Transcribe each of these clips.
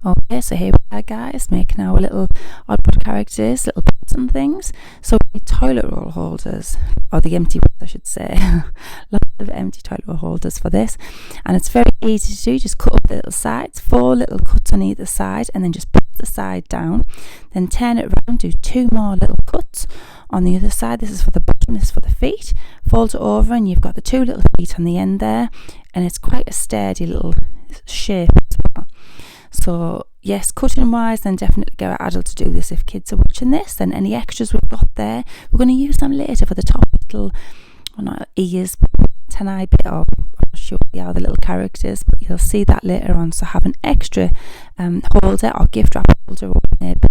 Okay, so here we are, guys, making our little OddBod characters, little bits and things. So we need toilet roll holders, or the empty ones I should say. Lots of empty toilet roll holders for this, and it's very easy to do. Just cut up the little sides, 4 little cuts on either side, and then just put the side down, then turn it around, do 2 more little cuts on the other side. This is for the bottom, this is for the feet. Fold it over and you've got the 2 little feet on the end there, and it's quite a sturdy little shape as well. So yes, cutting wise, then definitely get an adult to do this if kids are watching this. Then any extras we've got there, we're going to use them later for the top little, well, not ears, but 10-eye bit, or I'm not sure they are the little characters, but you'll see that later on. So have an extra holder or gift wrap holder or maybe,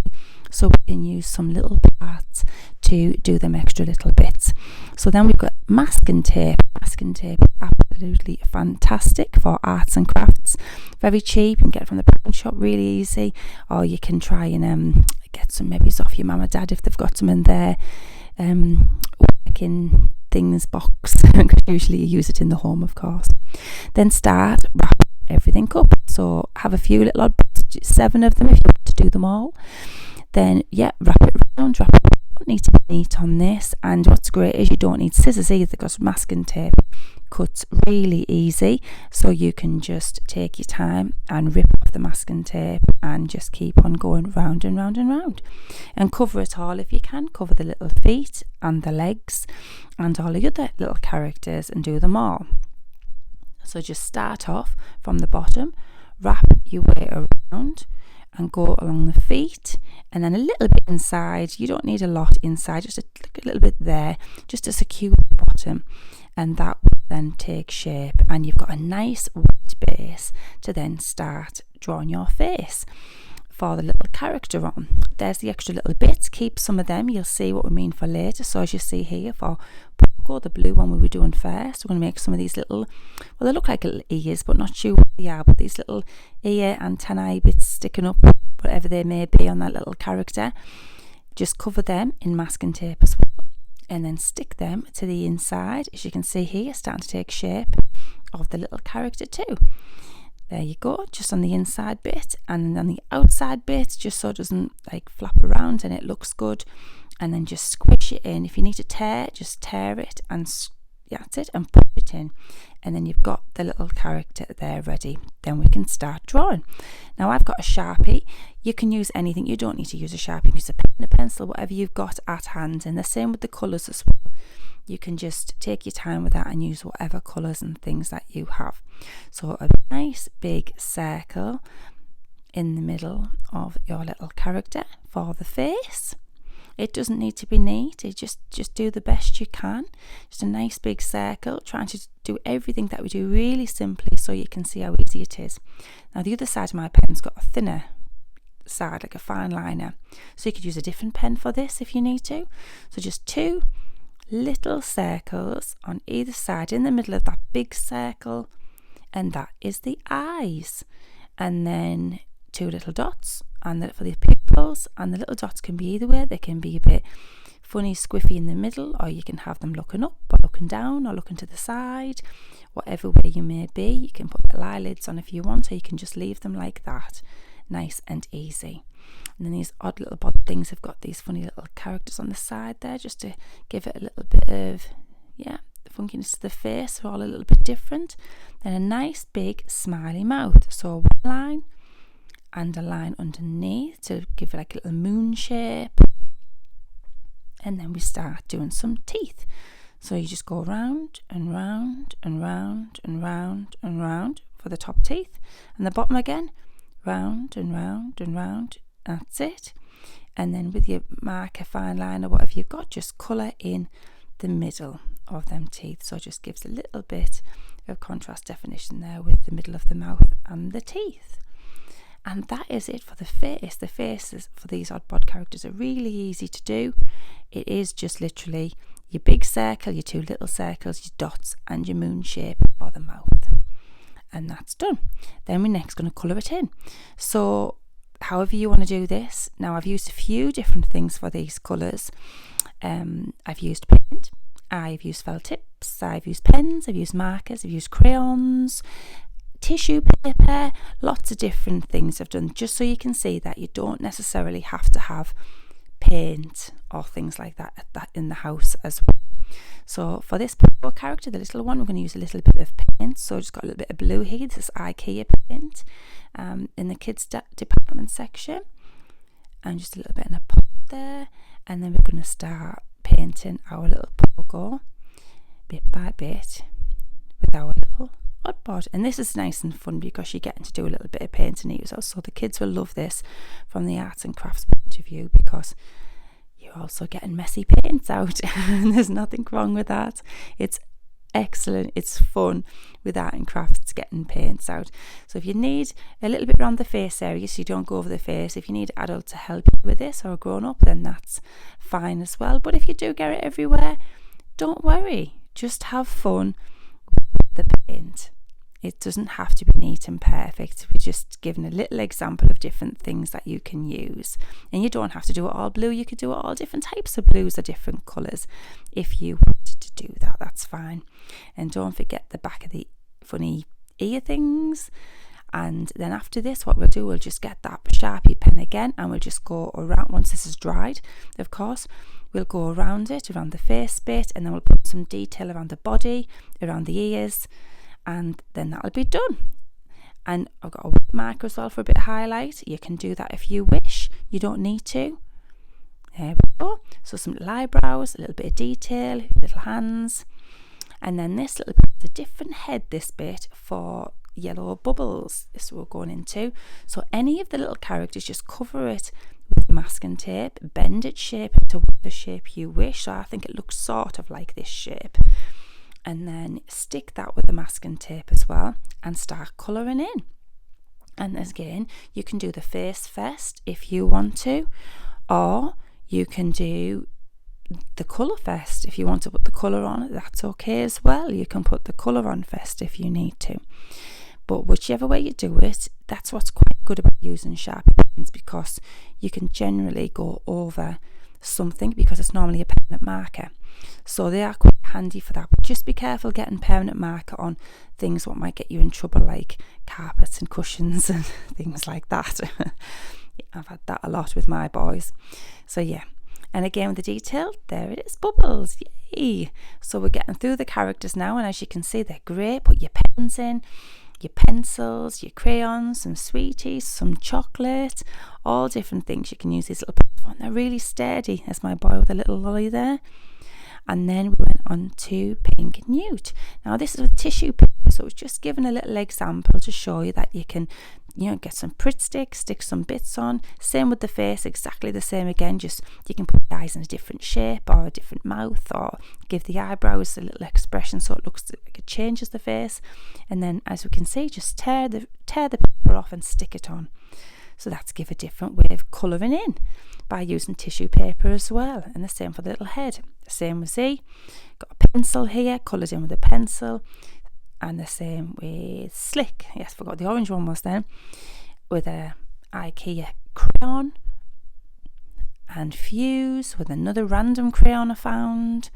so we can use some little parts to do them extra little bits. So then we've got masking tape. Masking tape is absolutely fantastic for arts and crafts. Very cheap, you can get it from the pawn shop really easy, or you can try and get some maybe off your mum or dad if they've got some in their working things box. Usually you use it in the home, of course. Then start wrapping everything up. So have a few little OddBods, 7 of them if you want to do them all. Then wrap it around, wrap it around. You don't need to be neat on this, and what's great is you don't need scissors either, because masking tape cuts really easy, so you can just take your time and rip off the masking tape and just keep on going round and round and round, and cover it all if you can. Cover the little feet and the legs and all the other little characters and do them all. So just start off from the bottom, wrap your way around and go along the feet, and then a little bit inside. You don't need a lot inside, just a little bit there, just to secure the bottom, and that will then take shape, and you've got a nice white base to then start drawing your face for the little character on. There's the extra little bits, keep some of them, you'll see what we mean for later. So as you see here for Pogo, the blue one we were doing first, we're going to make some of these little, well, they look like little ears but not sure what they are, but these little ear antennae bits sticking up, whatever they may be on that little character. Just cover them in masking tape as well, and then stick them to the inside. As you can see here, starting to take shape of the little character too. There you go, just on the inside bit, and then on the outside bit, just so it doesn't like flap around and it looks good. And then just squish it in. If you need to tear, just tear it, and that's it, and put it in. And then you've got the little character there ready. Then we can start drawing. Now I've got a Sharpie. You can use anything. You don't need to use a Sharpie. You can use a pen, a pencil, whatever you've got at hand. And the same with the colours as well. You can just take your time with that and use whatever colours and things that you have. So a nice big circle in the middle of your little character for the face. It doesn't need to be neat, it just do the best you can. Just a nice big circle, trying to do everything that we do really simply so you can see how easy it is. Now the other side of my pen's got a thinner side, like a fine liner, so you could use a different pen for this if you need to. So just 2 little circles on either side in the middle of that big circle, and that is the eyes. And then 2 little dots and for the pupils, and the little dots can be either way. They can be a bit funny, squiffy in the middle, or you can have them looking up or looking down or looking to the side, whatever way you may be. You can put the eyelids on if you want, or you can just leave them like that, nice and easy. And then these odd little bod things have got these funny little characters on the side there, just to give it a little bit of the funkiness to the face. They're all a little bit different. Then a nice big smiley mouth, so one line and a line underneath to give it like a little moon shape. And then we start doing some teeth. So you just go round and round and round and round and round for the top teeth, and the bottom again, round and round and round. That's it. And then with your marker, fine line, or whatever you've got, just colour in the middle of them teeth. So it just gives a little bit of contrast definition there with the middle of the mouth and the teeth. And that is it for the face. The faces for these OddBod characters are really easy to do. It is just literally your big circle, your 2 little circles, your dots, and your moon shape for the mouth. And that's done. Then we're next going to colour it in. So however you want to do this. Now I've used a few different things for these colours. I've used paint, I've used felt tips, I've used pens, I've used markers, I've used crayons, tissue paper, lots of different things I've done, just so you can see that you don't necessarily have to have paint or things like that in the house as well. So for this Pogo character, the little one, we're going to use a little bit of paint. So I just got a little bit of blue here. This is IKEA paint in the kids department section, and just a little bit in a pot there. And then we're going to start painting our little Pogo bit by bit with our little OddBod. And this is nice and fun because you're getting to do a little bit of painting here. So the kids will love this from the arts and crafts point of view, because you're also getting messy paints out. And there's nothing wrong with that. It's excellent. It's fun with art and crafts getting paints out. So if you need a little bit around the face area so you don't go over the face, if you need an adult to help you with this, or a grown up, then that's fine as well. But if you do get it everywhere, don't worry. Just have fun with the paint. It doesn't have to be neat and perfect. We're just giving a little example of different things that you can use. And you don't have to do it all blue. You could do it all different types of blues or different colours. If you wanted to do that, that's fine. And don't forget the back of the funny ear things. And then after this, what we'll do, we'll just get that Sharpie pen again, and we'll just go around. Once this is dried, of course, we'll go around it, around the face bit, and then we'll put some detail around the body, around the ears, and then that'll be done. And I've got a white marker as well for a bit of highlight. You can do that if you wish. You don't need to. There we go. So some little eyebrows, a little bit of detail, little hands. And then this little bit is a different head, this bit, for yellow bubbles. This we're going into. So any of the little characters, just cover it with masking tape, bend its shape to whatever shape you wish. So I think it looks sort of like this shape. And then stick that with the masking tape as well, and start colouring in. And again, you can do the face first if you want to, or you can do the colour first. If you want to put the colour on, that's okay as well. You can put the colour on first if you need to. But whichever way you do it, that's what's quite good about using Sharpie pens, because you can generally go over something, because it's normally a permanent marker. So they are quite handy for that. But just be careful getting permanent marker on things what might get you in trouble, like carpets and cushions and things like that. I've had that a lot with my boys. So yeah. And again with the detail, there it is, bubbles, yay! So we're getting through the characters now, and as you can see, they're great. Put your pens in, your pencils, your crayons, some sweeties, some chocolate, all different things you can use these little pens for. And they're really sturdy. There's my boy with a little lolly there. And then we went on to pink newt. Now this is with tissue paper, so it's just giving a little example to show you that you can, get some Pritt sticks, stick some bits on. Same with the face, exactly the same again. Just you can put the eyes in a different shape or a different mouth, or give the eyebrows a little expression so it looks like it changes the face. And then, as we can see, just tear the paper off and stick it on. So that's give a different way of colouring in by using tissue paper as well. And the same for the little head. The same with Z. Got a pencil here, coloured in with a pencil. And the same with Slick. Yes, forgot the orange one was then. With a IKEA crayon. And Fuse with another random crayon I found.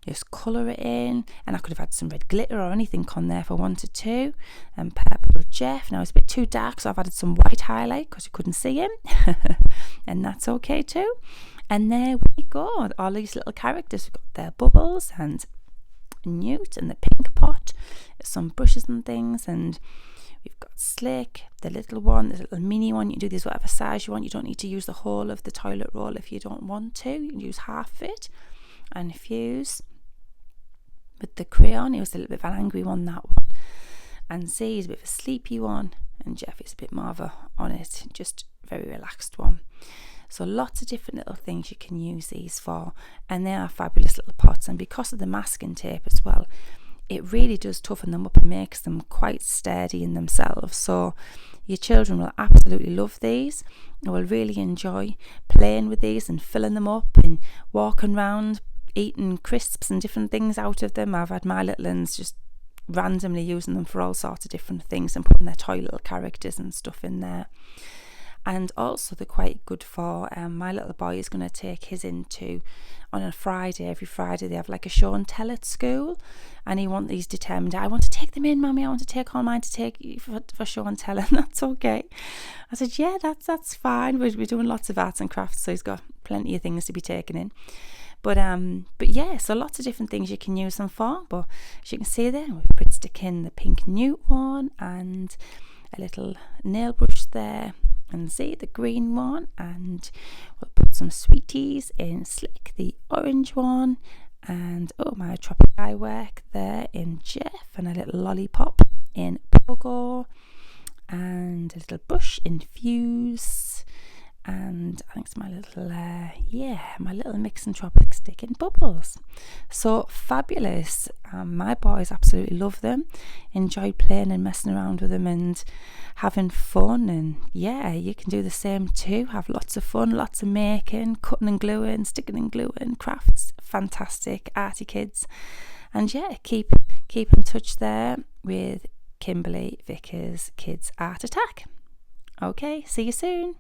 Just colour it in, and I could have had some red glitter or anything on there if I wanted to. And Purple Jeff, now it's a bit too dark, so I've added some white highlight because you couldn't see him. And that's okay too. And there we go, all these little characters. We've got their bubbles and Newt and the pink pot, some brushes and things, and we've got Slick, the little one, the little mini one. You can do these whatever size you want. You don't need to use the whole of the toilet roll if you don't want to. You can use half of it. And Fuse with the crayon, he was a little bit of an angry one, that one. And Z is a bit of a sleepy one, and Jeff is a bit more of a on it, just very relaxed one. So lots of different little things you can use these for, and they are fabulous little pots. And because of the masking tape as well, it really does toughen them up and makes them quite sturdy in themselves. So your children will absolutely love these and will really enjoy playing with these and filling them up and walking around eating crisps and different things out of them. I've had my little ones just randomly using them for all sorts of different things and putting their toy little characters and stuff in there. And also they're quite good for, my little boy is going to take his into, on a Friday, every Friday they have like a show and tell at school, and he's determined, I want to take them in, Mummy, I want to take all mine to take for show and tell. And that's okay. I said, yeah, that's fine. We're doing lots of arts and crafts, so he's got plenty of things to be taken in. But yeah, so lots of different things you can use them for. But as you can see there, we put stick in the pink newt one and a little nail brush there, and see the green one, and we'll put some sweeties in Slick, the orange one, and my tropic eye work there in Jeff, and a little lollipop in Pogo, and a little bush in Fuse, and I think it's my little my little mix and tropic stick in Bubbles. So fabulous. My boys absolutely love them, enjoyed playing and messing around with them and having fun. And yeah, you can do the same too, have lots of fun, lots of making, cutting and gluing, sticking and gluing, crafts. Fantastic, arty kids. And yeah, keep in touch there with Kimberly Vickers Kids Art Attack. Okay, see you soon.